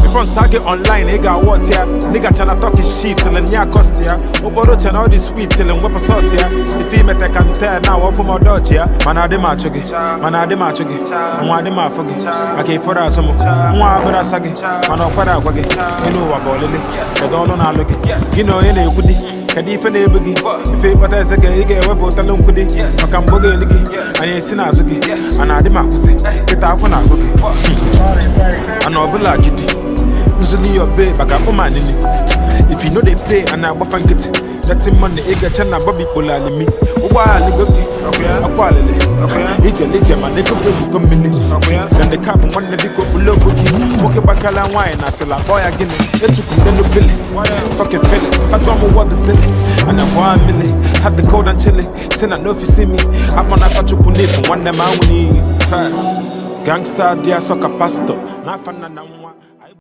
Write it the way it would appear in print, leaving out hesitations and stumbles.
Before sage online, nigga what here? Nigga tryna talk his shit till the near cost here. Oboro turn all this sweet till and weapon sauce here. If he met I can tell now off my dodge here. Man I dem achoge, man I dem achoge. Mwa dem afoge. Ake for us some. Mwa abra sage. Man okwara akwage. You know what bolele. The dollar na loge. You know any kudi. Kadi fene bugi. If it but as a gay webo talum kudi. Makam boge ligi. Anye sina zugi. Man I dem akuse. Kita akona gogi. Ano bela jidi. Usually your babe, I got woman in it. If you know they pay and I buff and get it, that's the money, I get chana Bobby Pola me. Why I look a quality. It's a legend, man, they could come in it. Then the cap and one that they could below bookie. Okay, back and wine, I sell a boy again. It took them to bill it. Fucking feel it. If I told me what to tell it, and I'm 1 million. Had the cold and chilly. Send I know if you see me. I'm on a patch up on it. One day, man, we need fat. Gangsta, dear soccer pastor. Afa Nna.